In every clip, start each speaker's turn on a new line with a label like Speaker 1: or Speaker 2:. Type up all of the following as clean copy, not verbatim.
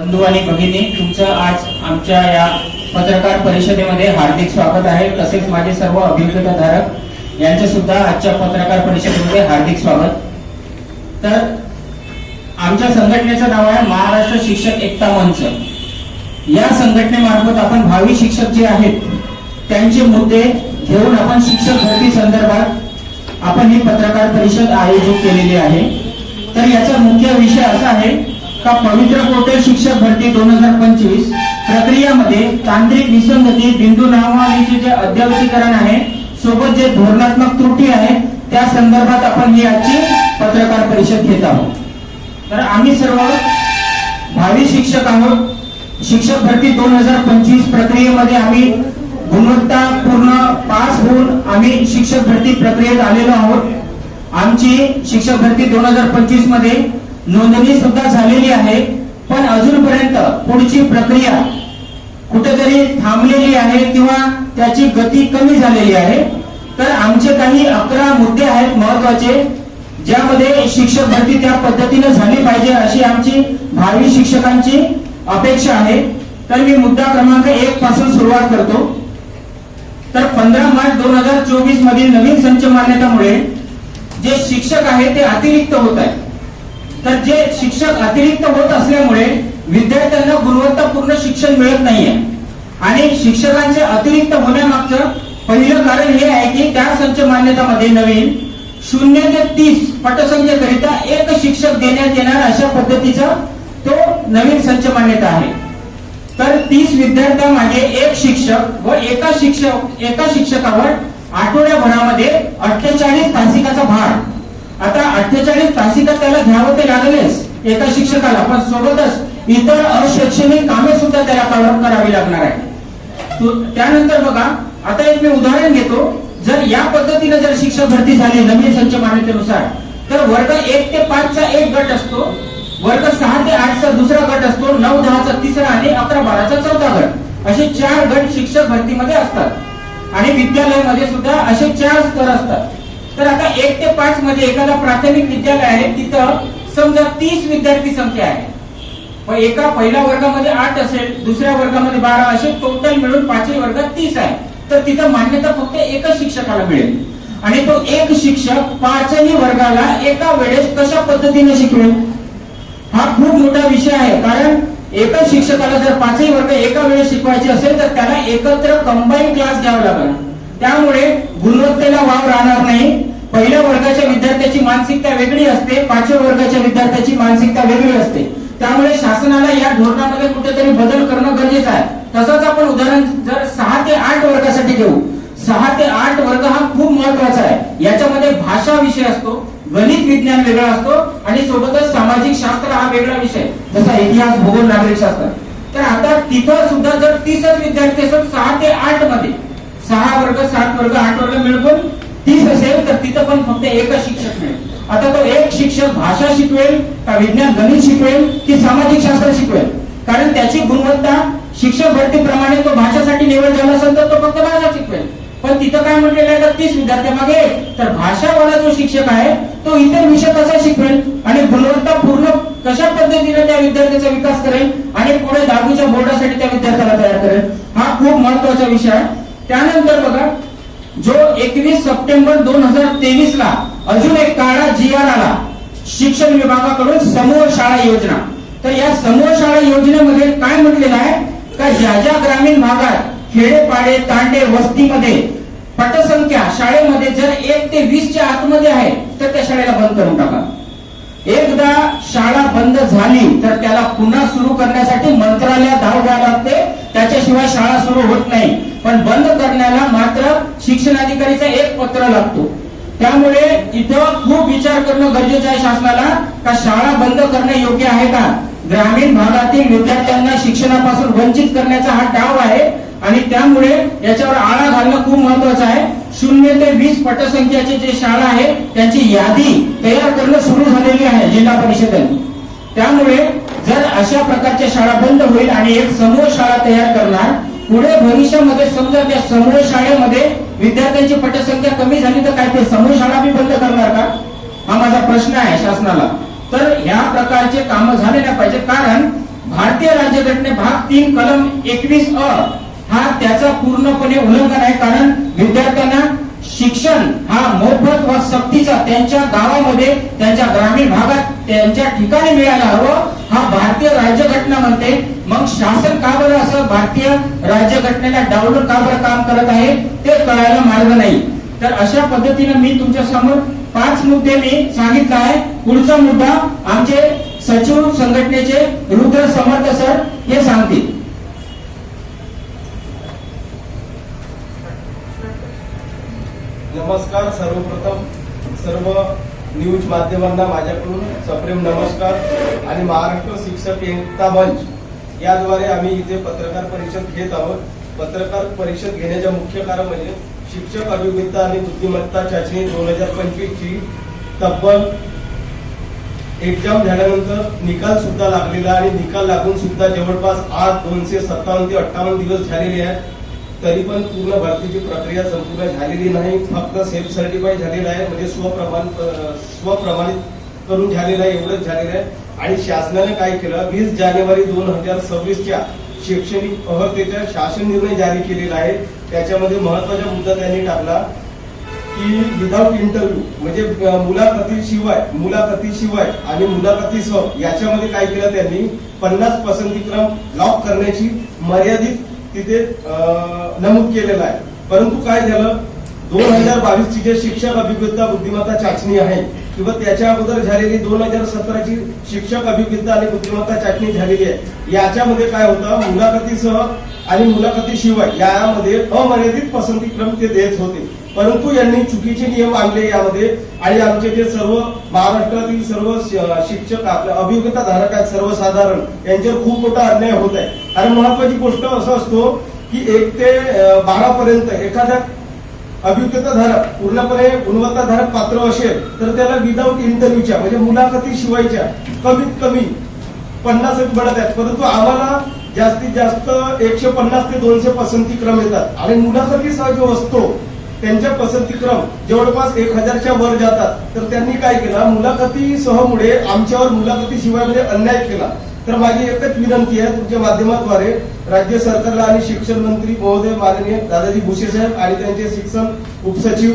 Speaker 1: बंधू आणि भगिनी, तुमचं आज आमच्या या पत्रकार परिषदेमध्ये हार्दिक स्वागत आहे. तसेच माझे सर्व अभियोजकधारक यांचे सुद्धा आजच्या पत्रकार परिषदेमध्ये हार्दिक स्वागत. तर आमच्या संघटनेचं नाव आहे महाराष्ट्र शिक्षक एकता मंच. या संघटनेमार्फत आपण भावी शिक्षक जे आहेत त्यांचे मुद्दे घेऊन आपण शिक्षक भरती संदर्भात आपण ही पत्रकार परिषद आयोजित केलेली आहे. तर याचा मुख्य विषय असा आहे का पवित्र पोर्टल शिक्षक भरती 2025 प्रक्रियामध्ये तांत्रिक विसंगती, बिंदू नावाचे जे अद्ययावतीकरण आहे सोबत जे धोरणात्मक त्रुटी आहे त्या संदर्भात आपण ही आजची पत्रकार परिषद घेत आहोत. तर आम्ही सर्व भावी शिक्षक आहोत. शिक्षक भरती 2025 प्रक्रियेमध्ये आम्ही गुणवत्तापूर्ण पास होऊन आम्ही शिक्षक भरती प्रक्रियेत आलेलो आहोत. आमची शिक्षक भरती 2025 मध्ये नोंदणी सुद्धा झालेली आहे, पण अजूनपर्यंत पुढची प्रक्रिया कुठेतरी थांबलेली आहे किंवा त्याची गती कमी झालेली आहे. तर आमचे काही 11 मुद्दे आहेत महत्वाचे, ज्यामध्ये शिक्षक भरती त्या पद्धतीने झाली पाहिजे अशी आमची भावी शिक्षकांची अपेक्षा आहे. तर मी मुद्दा क्रमांक 1 पासून सुरुवात करतो. तर 15 मार्च 2024 मधील नवीन संच मान्यतामुळे जे शिक्षक आहे ते अतिरिक्त होत आहे. तर जे शिक्षक अतिरिक्त होत असल्यामुळे विद्यार्थ्यांना गुणवत्तापूर्ण शिक्षण मिळत नाहीये. आणि शिक्षकांचे अतिरिक्त होण्यामागचं पहिलं कारण हे आहे की त्या संच मान्यतामध्ये नवीन 0 ते 30 पटसंख्येकरिता एक शिक्षक देण्यात येणार अशा पद्धतीचा तो नवीन संच मान्यता आहे. तर 30 विद्यार्थ्यांमागे एक शिक्षक व एका शिक्षकावर आठवड्याभरामध्ये 48 तासिकाचा भार. आता 48 तासिका त्याला घ्यावं ते लागलेच एका शिक्षकाला, पण सोबतच इतर अशैक्षणिक कामे सुद्धा त्याला करावी लागणार आहे. त्यानंतर बघा, आता एक मी उदाहरण घेतो. जर या पद्धतीने जर शिक्षक भरती झाली नवीन संच मान्यतेनुसार, तर वर्ग 1 ते 5 चा एक गट असतो, वर्ग 6 ते 8 चा दुसरा गट असतो, 9, 10 चा तिसरा आणि 11, 12 चा चौथा गट, असे 4 गट शिक्षक भरतीमध्ये असतात. आणि विद्यालयामध्ये सुद्धा असे 4 स्तर असतात. तर आता 1 ते 5 मध्ये एखादा प्राथमिक विद्यालय आहे, तिथं समजा 30 विद्यार्थी संख्या आहे. एका पहिल्या वर्गामध्ये 8 असेल, दुसऱ्या वर्गामध्ये 12, असे टोटल मिळून 5ही वर्गात 30 आहे. तर तिथं मान्यता फक्त एका शिक्षकाला मिळेल. आणि तो एक शिक्षक 5ही वर्गाला एका वेळेस कशा पद्धतीने शिकवेल, हा खूप मोठा विषय आहे. कारण एका शिक्षकाला जर 5ही वर्ग एका वेळेस शिकवायचे असेल तर त्याला एकत्र कंबाईन क्लास घ्यावा लागेल. त्यामुळे गुणवत्तेला वाव राहणार नाही. पहिल्या वर्गाच्या विद्यार्थ्याची मानसिकता वेगळी असते, 5व्या वर्गाच्या विद्यार्थ्याची मानसिकता वेगळी असते. त्यामुळे शासनाला या धोरणामध्ये कुठेतरी बदल करणं गरजेचं आहे. तसंच आपण उदाहरण जर 6 ते 8 वर्गासाठी घेऊ, 6 ते 8 वर्ग हा खूप महत्वाचा आहे. याच्यामध्ये भाषा विषय असतो, गणित विज्ञान वेगळा असतो आणि सोबतच सामाजिक शास्त्र हा वेगळा विषय, जसा इतिहास, भूगोल, नागरिक शास्त्र. तर आता तिथं सुद्धा जर 30 विद्यार्थी असतात 6 ते 8 मध्ये, 6 वर्ग 7 वर्ग 8 वर्ग मिळून 30 असेल, तर तिथं पण फक्त एकच शिक्षक मिळेल. आता तो एक शिक्षक भाषा शिकवेल का विज्ञान गणित शिकवेल की सामाजिक शास्त्र शिकवेल, कारण त्याची गुणवत्ता शिक्षक भरतीप्रमाणे तो भाषासाठी निवड झाला असेल तर तो फक्त भाषा शिकवेल. पण तिथं काय म्हटलेलं आहे तर 30 विद्यार्थ्यामागे, तर भाषावाला जो शिक्षक आहे तो इतर विषय कसा शिकवेल आणि गुणवत्तापूर्ण कशा पद्धतीने त्या विद्यार्थ्याचा विकास करेल आणि पुढे 10वीच्या बोर्डासाठी त्या विद्यार्थ्याला तयार करेल, हा खूप महत्वाचा विषय आहे. त्यानंतर बघा, जो 21 सप्टेंबर 2023 ला अजून एक काळा GR आला शिक्षण विभागाकडून समूह शाळा योजना. तर या समूह शाळा योजनेमध्ये काय म्हटलेलं आहे का ज्या ग्रामीण भागात खेडेपाडे तांडे वस्तीमध्ये पटसंख्या शाळेमध्ये जर 1 ते 20 च्या आतमध्ये आहे तर त्या शाळेला बंद करून टाका. एकदा शाळा बंद झाली तर त्याला पुन्हा सुरू करण्यासाठी मंत्रालयात धाव घ्यावी लागते, त्याच्याशिवाय शाळा सुरू होत नाही. पण बंद करण्याला मात्र शिक्षणाधिकारीचा एक पत्र लागतो. त्यामुळे इथं खूप विचार करणं गरजेचं आहे शासनाला का शाळा बंद करणे योग्य आहे का. ग्रामीण भागातील विद्यार्थ्यांना शिक्षणापासून वंचित करण्याचा हा डाव आहे आणि त्यामुळे याच्यावर आळा घालणं खूप महत्वाचं आहे. 0 ते 20 पटसंख्याचे जे शाळा आहे त्यांची यादी तयार करणं सुरू झालेली आहे जिल्हा परिषदेने. त्यामुळे जर अशा प्रकारच्या शाळा बंद होईल आणि एक समूह शाळा तयार करणार, पुढे भविष्यामध्ये समजा त्या समूह शाळेमध्ये विद्यार्थ्यांची पटसंख्या कमी झाली तर काय ते समूह शाळा बी बंद करणार का, हा माझा प्रश्न आहे शासनाला. तर ह्या प्रकारचे काम झाले नाही पाहिजे. कारण भारतीय राज्यघटने भाग 3 कलम 21 अ हा त्याचा पूर्णपणे उल्लंघन आहे. कारण विद्यार्थ्यांना शिक्षण हा मोफत व सक्तीचा त्यांच्या गावामध्ये, त्यांच्या ग्रामीण भागात, त्यांच्या ठिकाणी मिळायला हवं, हा भारतीय राज्यघटना म्हणते. मग शासन का बरं असं भारतीय राज्यघटनेला डावलून का बरं काम करत आहे ते कळायला मार्ग नाही. तर अशा पद्धतीने मी तुमच्या समोर 5 मुद्दे मी सांगितला आहे. पुढचा मुद्दा आमचे सचिव संघटनेचे रुद्र समर्थ सर हे सांगतील.
Speaker 2: नमस्कार. सर्वप्रथम सर्व न्यूज माध्यमांना माझ्याकडून सप्रेम नमस्कार. आणि महाराष्ट्र शिक्षक एकता मंच याद्वारे आम्ही इथे पत्रकार परिषद घेत आहोत. पत्रकार परिषद घेण्याचे मुख्य कारण म्हणजे शिक्षक अभियोग्यता आणि बुद्धिमत्ता चाचणी 2025 ची तब्बल एक्झाम झाल्यानंतर निकाल सुद्धा लागलेला आणि निकाल लागून सुद्धा जवळपास आज 257 ते 58 दिवस झालेले आहेत. तरी पण पूर्ण भरतीची प्रक्रिया संपूर्ण झालेली नाही. फक्त सेल्फ सर्टिफाय झालेला आहे, म्हणजे स्वप्रमाणित करून झालेला आहे, एवढंच झालेलं आहे. आणि शासनाने काय केलं, 20 जानेवारी 2026च्या शैक्षणिक अर्हतेचा शासन निर्णय जारी केलेला आहे. त्याच्यामध्ये महत्वाचा मुद्दा त्यांनी टाकला की विदाउट इंटरव्ह्यू म्हणजे मुलाखतीशिवाय आणि मुलाखतीसह याच्यामध्ये काय केलं त्यांनी 50 पसंतीक्रम लॉक करण्याची मर्यादित तिथे नमूद केलेलं आहे. परंतु काय झालं, 2022 ची जे शिक्षक अभियोग्यता बुद्धिमत्ता चाचणी आहे किंवा त्याच्या अगोदर झालेली 2017 ची शिक्षक अभियोग्यता आणि बुद्धिमत्ता चाचणी झालेली आहे. याच्यामध्ये काय होतं, मुलाखतीसह आणि मुलाखतीशिवाय यामध्ये अमर्यादित पसंतीक्रम ते देत होते. परंतु यांनी चुकीचे नियम आणले यामध्ये. आणि आमचे जे सर्व महाराष्ट्रातील सर्व शिक्षक आपल्या अभियोग्यता धारक आहेत सर्वसाधारण, यांच्यावर खूप मोठा अन्याय होत आहे. कारण महत्वाची गोष्ट असं असतो की 1 ते 12 पर्यंत एखाद्या अभियोग्यता धारक पूर्णपणे गुणवत्ताधारक पात्र असेल तर त्याला विदाऊट इंटरव्ह्यूच्या म्हणजे मुलाखती शिवायच्या कमीत कमी 50 बनत आहेत. परंतु आम्हाला जास्तीत जास्त 150 ते 200 पसंतीक्रम येतात. आणि मुलाखतीसह जो असतो त्यांच्या पसंतीक्रम जवळपास 1000च्या वर जातात. तर त्यांनी काय केलं, मुलाखतीसहमुळे आमच्यावर मुलाखतीशिवाय म्हणजे अन्याय केला. तर माझी एकच विनंती आहे तुमच्या माध्यमाद्वारे राज्य सरकारला आणि शिक्षण मंत्री महोदय माननीय दादाजी भुसे साहेब आणि त्यांचे शिक्षण उपसचिव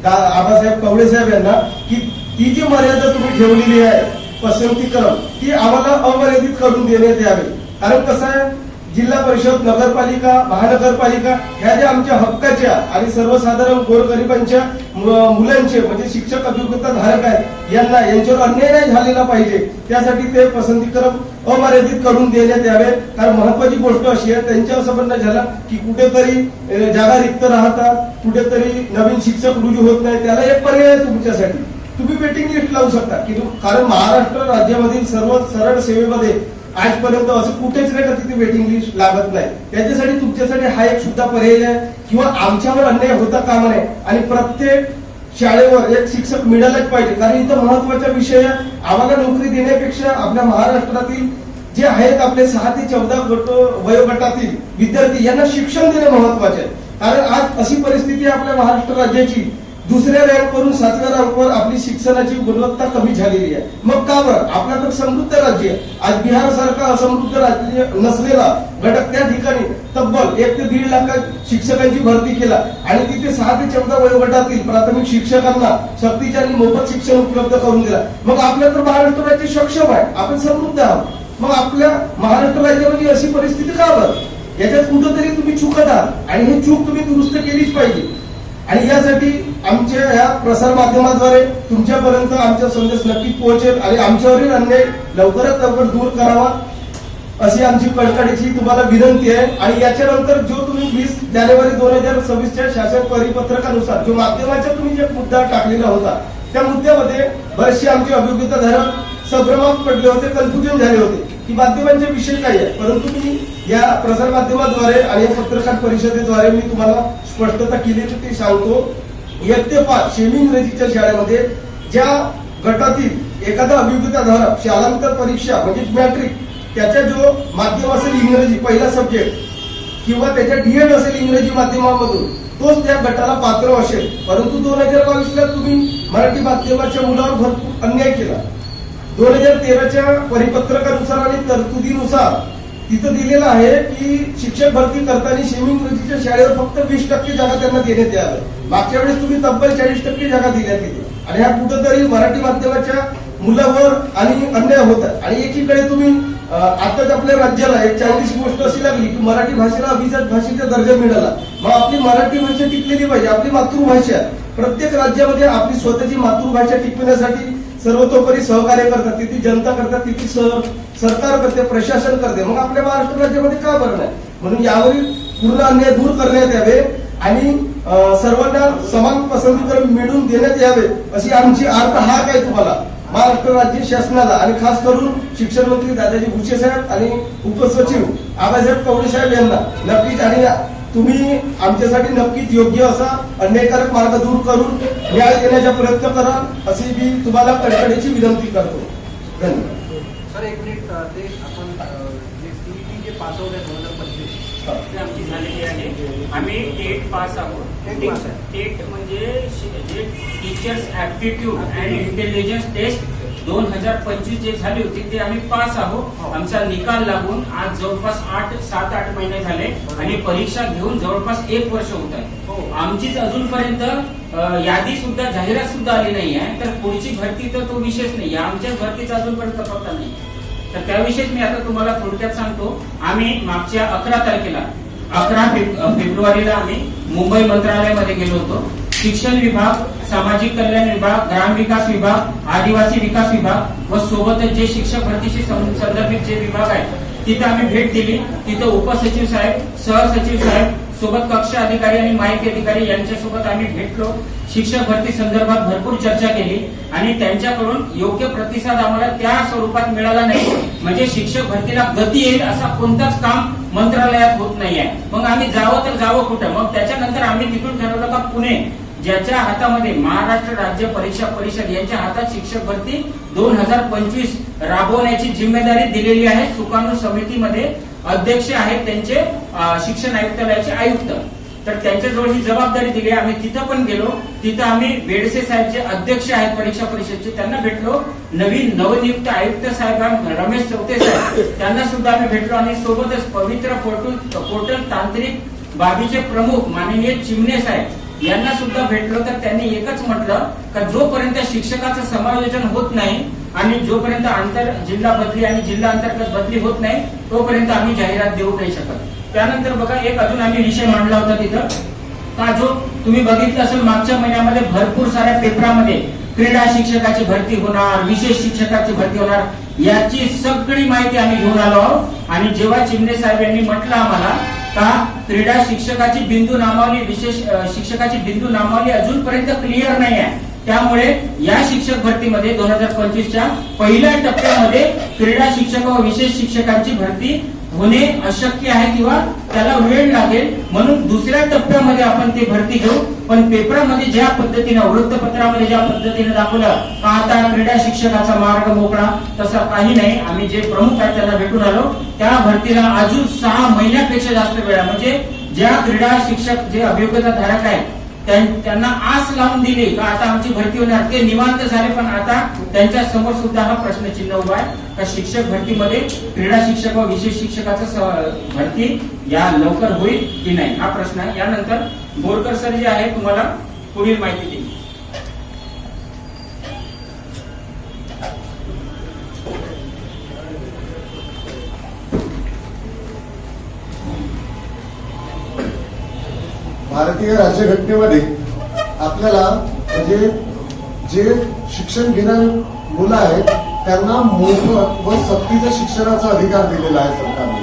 Speaker 2: आबासाहेब कवडे साहेब यांना की ती जी मर्यादा तुम्ही ठेवलेली आहे पसंतीक्रम ती आम्हाला अमर्यादित करून देण्यात यावे. कारण कसं आहे, जिल्हा परिषद, नगरपालिका, महानगरपालिका ह्या ज्या आमच्या हक्काच्या आणि सर्वसाधारण गोरगरिबांच्या मुलांचे म्हणजे शिक्षक अभियोग्यता धारक आहेत यांच्यावर अन्याय नाही झालेला पाहिजे, त्यासाठी ते पसंतीक्रम अमर्यादित करून देण्यात यावे. कारण महत्वाची गोष्ट अशी आहे, त्यांच्या असं म्हणणं झालं की कुठेतरी जागा रिक्त राहतात, कुठेतरी नवीन शिक्षक रुजू होत नाही. त्याला एक पर्याय आहे तुमच्यासाठी, तुम्ही वेटिंग लिस्ट लावू शकता. कारण महाराष्ट्र राज्यामधील सर्व सरळ सेवेमध्ये आजपर्यंत असं कुठेच नाही का तिथे वेटिंग लिस्ट लागत नाही. त्याच्यासाठी तुमच्यासाठी हा एक सुद्धा पर्याय आहे. किंवा आमच्यावर अन्याय होता कामा नये आणि प्रत्येक शाळेवर एक शिक्षक मिळालाच पाहिजे. कारण इथं महत्वाचा विषय आम्हाला नोकरी देण्यापेक्षा आपल्या महाराष्ट्रातील जे आहेत आपले 6 ते 14 वयोगटातील विद्यार्थी यांना शिक्षण देणे महत्वाचे आहे. कारण आज अशी परिस्थिती आहे आपल्या महाराष्ट्र राज्याची, दुसऱ्या रँकवरून 7व्या रँकवर आपली शिक्षणाची गुणवत्ता कमी झालेली आहे. मग का बरं, आपल्याकडे समृद्ध राज्य आहे. आज बिहार सारखा असमृद्ध राज्य नसलेला घटक त्या ठिकाणी तब्बल 1 ते 1.5 लाख शिक्षकांची भरती केला आणि तिथे 6 ते 14 वयोगटातील प्राथमिक शिक्षकांना सक्तीचे आणि मोफत शिक्षण उपलब्ध करून दिला. मग आपल्या तर महाराष्ट्र राज्य सक्षम आहे, आपण समृद्ध आहोत. मग आपल्या महाराष्ट्र राज्यामध्ये अशी परिस्थिती का बरं, याच्यात कुठंतरी तुम्ही चुकत आहात आणि ही चूक तुम्ही दुरुस्त केलीच पाहिजे. आणि यासाठी आमच्या या प्रसार माध्यमाद्वारे तुमच्यापर्यंत आमचा संदेश नक्की पोहोचेल आणि आमच्यावरील अन्याय लवकरात लवकर दूर करावा अशी आमची कळकळीची तुम्हाला विनंती आहे. आणि याच्यानंतर जो तुम्ही 20 जानेवारी 2026च्या शासन परिपत्रकानुसार जो माध्यमाचा तुम्ही जे मुद्दा टाकलेला होता त्या मुद्द्यामध्ये बरेचसे आमचे अभियोग्यताधारक संभ्रमात पडले होते, कन्फ्युजन झाले होते की माध्यमांचे विषय काय आहे. परंतु मी या प्रसार माध्यमाद्वारे आणि या पत्रकार परिषदेद्वारे मी तुम्हाला स्पष्टता केली तर ते सांगतो. 1 ते 5 सेमी इंग्रजीच्या शाळेमध्ये ज्या गटातील एखादा अभियोग्यताधारक शालांतर परीक्षा म्हणजे मॅट्रिक त्याचा जो माध्यम असेल इंग्रजी पहिला सब्जेक्ट किंवा त्याच्या डीएड असेल इंग्रजी माध्यमामधून तोच त्या गटाला पात्र असेल. परंतु 2022ला तुम्ही मराठी माध्यमाच्या मुलावर भरपूर अन्याय केला. 2013च्या परिपत्रकानुसार आणि तरतुदीनुसार तिथं दिलेलं आहे की शिक्षक भरती करताना सेमी इंग्रजीच्या शाळेवर फक्त 20% जागा त्यांना देण्यात याव्या. मागच्या वेळेस तुम्ही तब्बल 40% जागा दिल्या तिथे, आणि ह्या कुठंतरी मराठी माध्यमाच्या मुलावर आणि अन्याय होत आहे. आणि एकीकडे तुम्ही आताच आपल्या राज्याला एक चांगलीशी गोष्ट अशी लागली की मराठी भाषेला अभिजात भाषेचा दर्जा मिळाला. मग आपली मराठी भाषा टिकलेली पाहिजे, आपली मातृभाषा. प्रत्येक राज्यामध्ये आपली स्वतःची मातृभाषा टिकविण्यासाठी सर्वतोपरी सहकार्य करतात, तिथे जनता करतात, तिथे सरकार करते, प्रशासन करते. मग आपल्या महाराष्ट्र राज्यामध्ये का बरं नाही? म्हणून यावरील पूर्ण अन्याय दूर करण्यात यावे आणि सर्वांना समान पसंतीक्रम मिळवून देण्यात यावे अशी आमची अर्थ हाक आहे तुम्हाला, महाराष्ट्र राज्य शासनाला, आणि खास करून शिक्षण मंत्री दादाजी भुसे साहेब आणि उपसचिव आबासाहेब कवडे साहेब यांना नक्कीच. आणि तुम्ही आमच्यासाठी नक्कीच योग्य असा अन्यायकारक मार्ग दूर करून न्याय देण्याचा प्रयत्न कराल अशी मी तुम्हाला कळकळीची विनंती करतो. धन्यवाद.
Speaker 3: सर एक मिनिट, ते आपण सीईटी जे पास आउट आहे 2025
Speaker 1: ते आमची झालेली आहे. आम्ही टेट पास आहोत.
Speaker 3: टेट पास आहे.
Speaker 1: टेट म्हणजे जे teachers aptitude and intelligence test 2025 जे झाली होती ते आम्ही पास आहोत. आमचा निकाल लागून आज जवळपास 7-8 महिने झाले आणि परीक्षा घेऊन जवळपास 1 वर्ष होत आहे. आमचीच अजूनपर्यंत यादी सुद्धा, जाहिरात सुद्धा आली नाही आहे. तर पुढची भरती तर तो विषयच नाही, आमच्याच भरतीचा अजूनपर्यंत पत्ता नाही. तर त्याविषयीच मी आता तुम्हाला थोडक्यात सांगतो. आम्ही मागच्या 11 फेब्रुवारीला आम्ही मुंबई मंत्रालयामध्ये गेलो होतो. शिक्षण विभाग, सामाजिक कल्याण विभाग, ग्रामविकास विभाग, आदिवासी विकास विभाग व सोबतच जे शिक्षक भरतीशी संदर्भित जे विभाग आहेत तिथे आम्ही भेट दिली. तिथे उपसचिव साहेब, सहसचिव साहेब सोबत कक्ष अधिकारी आणि माहिती अधिकारी यांच्यासोबत आम्ही भेटलो. शिक्षक भरती संदर्भात भरपूर चर्चा केली आणि त्यांच्याकडून योग्य प्रतिसाद आम्हाला त्या स्वरूपात मिळाला नाही. म्हणजे शिक्षक भरतीला गती येईल असा कोणताच काम मंत्रालयात होत नाहीये. मग आम्ही जावं तर जावं कुठं? मग त्याच्यानंतर आम्ही तिथून ठरवलं का पुणे, ज्याच्या हातामध्ये महाराष्ट्र राज्य परीक्षा परिषद यांच्या हातात शिक्षक भरती 2025 राबवण्याची जिम्मेदारी दिलेली आहे. सुकाणू समितीमध्ये अध्यक्ष आहेत त्यांचे शिक्षण आयुक्तालयाचे आयुक्त, तर त्यांच्याजवळ ही जबाबदारी दिली. आम्ही तिथं पण गेलो. तिथं आम्ही बेडसे साहेब जे अध्यक्ष आहेत परीक्षा परिषदचे त्यांना भेटलो. नवनियुक्त आयुक्त साहेब रमेश चौथे साहेब त्यांना सुद्धा आम्ही भेटलो आणि सोबतच पवित्र पोर्टल तांत्रिक बाबीचे प्रमुख माननीय चिमणे साहेब यांना सुद्धा भेटलो. तर त्यांनी एकच म्हटलं का जोपर्यंत शिक्षकाचं समायोजन होत नाही आणि जोपर्यंत आंतर जिल्हा बदली आणि जिल्हा अंतर्गत बदली होत नाही तोपर्यंत आम्ही जाहिरात देऊ नाही शकत. त्यानंतर बघा एक अजून आम्ही विषय मांडला होता तिथं का जो तुम्ही बघितलं असेल मागच्या महिन्यामध्ये भरपूर साऱ्या पेपरामध्ये क्रीडा शिक्षकाची भरती होणार, विशेष शिक्षकाची भरती होणार, याची सगळी माहिती आम्ही घेऊन आलो आहोत. आणि जेव्हा चिमणे साहेब यांनी म्हटलं आम्हाला का क्रीडा शिक्षकाची बिंदू नामावली, विशेष शिक्षकाची बिंदू नामावली अजूनपर्यंत क्लिअर नाही आहे, त्यामुळे या शिक्षक भरतीमध्ये 2025च्या पहिल्या टप्प्यामध्ये क्रीडा शिक्षक व विशेष शिक्षकांची भरती होणे अशक्य आहे किंवा त्याला वेळ लागेल. म्हणून दुसऱ्या टप्प्यामध्ये आपण ती भरती घेऊ. पण पेपरामध्ये ज्या पद्धतीने, वृत्तपत्रामध्ये ज्या पद्धतीने दाखवलं का आता क्रीडा शिक्षकाचा मार्ग मोकळा, तसा काही नाही. आम्ही जे प्रमुख आहेत त्यांना भेटून आलो. त्या भरतीला अजून 6 महिन्यापेक्षा जास्त वेळ, म्हणजे ज्या क्रीडा शिक्षक जे अभियोग्यता धारक आहेत त्यांना आस लावून दिली का आता आमची भरती होणार, ते निवांत झाले. पण आता त्यांच्या समोर सुद्धा हा प्रश्नचिन्ह उभा आहे का शिक्षक भरतीमध्ये क्रीडा शिक्षक व विशेष शिक्षकाचं भरती या लवकर होईल की नाही, हा प्रश्न आहे. यानंतर बोरकर सर जे आहे तुम्हाला पुढील माहिती देईल.
Speaker 4: भारतीय राज्यघटनेमध्ये आपल्याला म्हणजे जे शिक्षण घेणारी मुलं आहेत त्यांना मोफत व सक्तीच्या शिक्षणाचा अधिकार दिलेला आहे सरकारने,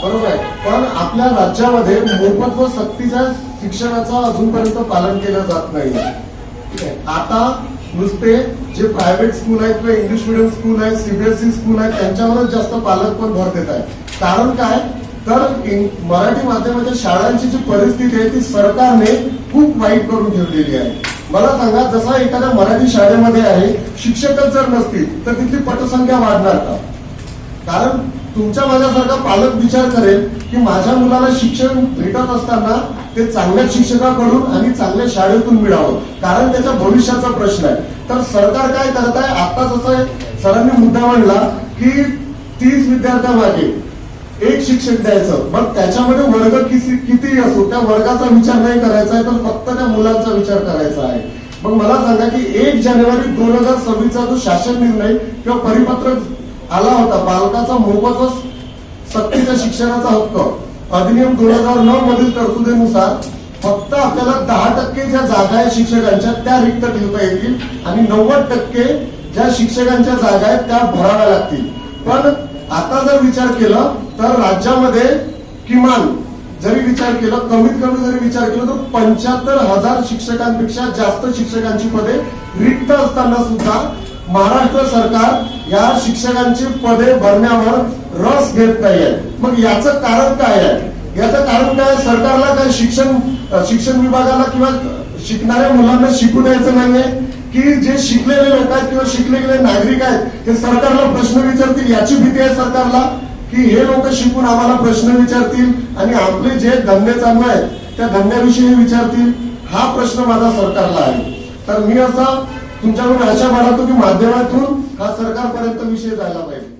Speaker 4: बरोबर आहे. पण आपल्या राज्यामध्ये मोफत व सक्तीच्या शिक्षणाचं अजूनपर्यंत पालन केलं जात नाही. ठीक आहे, आता नुसते जे प्रायव्हेट स्कूल आहेत किंवा इंग्लिश मिडियम स्कूल आहेत, सीबीएसई स्कूल आहेत त्यांच्यावरच जास्त पालक पण भर देत आहेत. कारण काय तर मराठी माध्यमाच्या शाळांची जी परिस्थिती आहे ती सरकारने खूप वाईट करून ठेवलेली आहे. मला सांगा, जसा एखाद्या मराठी शाळेमध्ये आहे शिक्षकच जर नसतील तर तिथली पटसंख्या वाढणार का? कारण तुमच्या माझ्यासारखा पालक विचार करेल की माझ्या मुलाला शिक्षण भेटत असताना ते चांगल्या शिक्षकाकडून आणि चांगल्या शाळेतून मिळावं, कारण त्याच्या भविष्याचा प्रश्न आहे. तर सरकार काय करत आहे, आता जसं सरांनी मुद्दा मांडला की 30 विद्यार्थ्यांमागे एक शिक्षक द्यायचं, मग त्याच्यामध्ये वर्ग किती असो त्या वर्गाचा विचार नाही करायचा आहे, तर फक्त त्या मुलांचा विचार करायचा आहे. मग मला सांगा की 1 जानेवारी 2026चा जो शासन निर्णय किंवा परिपत्रक आला होता, बालकाचा मोफत व सक्तीच्या शिक्षणाचा हक्क अधिनियम 2009 मधील तरतुदीनुसार फक्त आपल्याला 10% ज्या जागा आहेत शिक्षकांच्या त्या रिक्त ठेवता येतील आणि 90% ज्या शिक्षकांच्या जागा आहेत त्या भराव्या लागतील. पण आता जर विचार केला तर राज्यामध्ये किमान जरी विचार केला, कमीत कमी जरी विचार केला तर 75,000 शिक्षकांपेक्षा जास्त शिक्षकांची पदे रिक्त असताना सुद्धा महाराष्ट्र सरकार या शिक्षकांची पदे भरण्यावर रस घेत नाहीये. मग याचं कारण काय आहे? याचं कारण काय? सरकारला काय शिक्षण विभागाला किंवा शिकणाऱ्या मुलांना शिकू द्यायचं नाहीये की जे शिकलेले लोक आहेत किंवा शिकलेले नागरिक आहेत हे सरकारला प्रश्न विचारतील याची भीती आहे सरकारला, की हे लोक शिकून आम्हाला प्रश्न विचारतील आणि आपले जे धंदे चालू आहेत त्या धंद्याविषयी विचारतील, हा प्रश्न माझा सरकारला आहे. तर मी असा तुमच्याकडून आशा बाळगतो की माध्यमातून हा सरकारपर्यंत विषय जायला पाहिजे.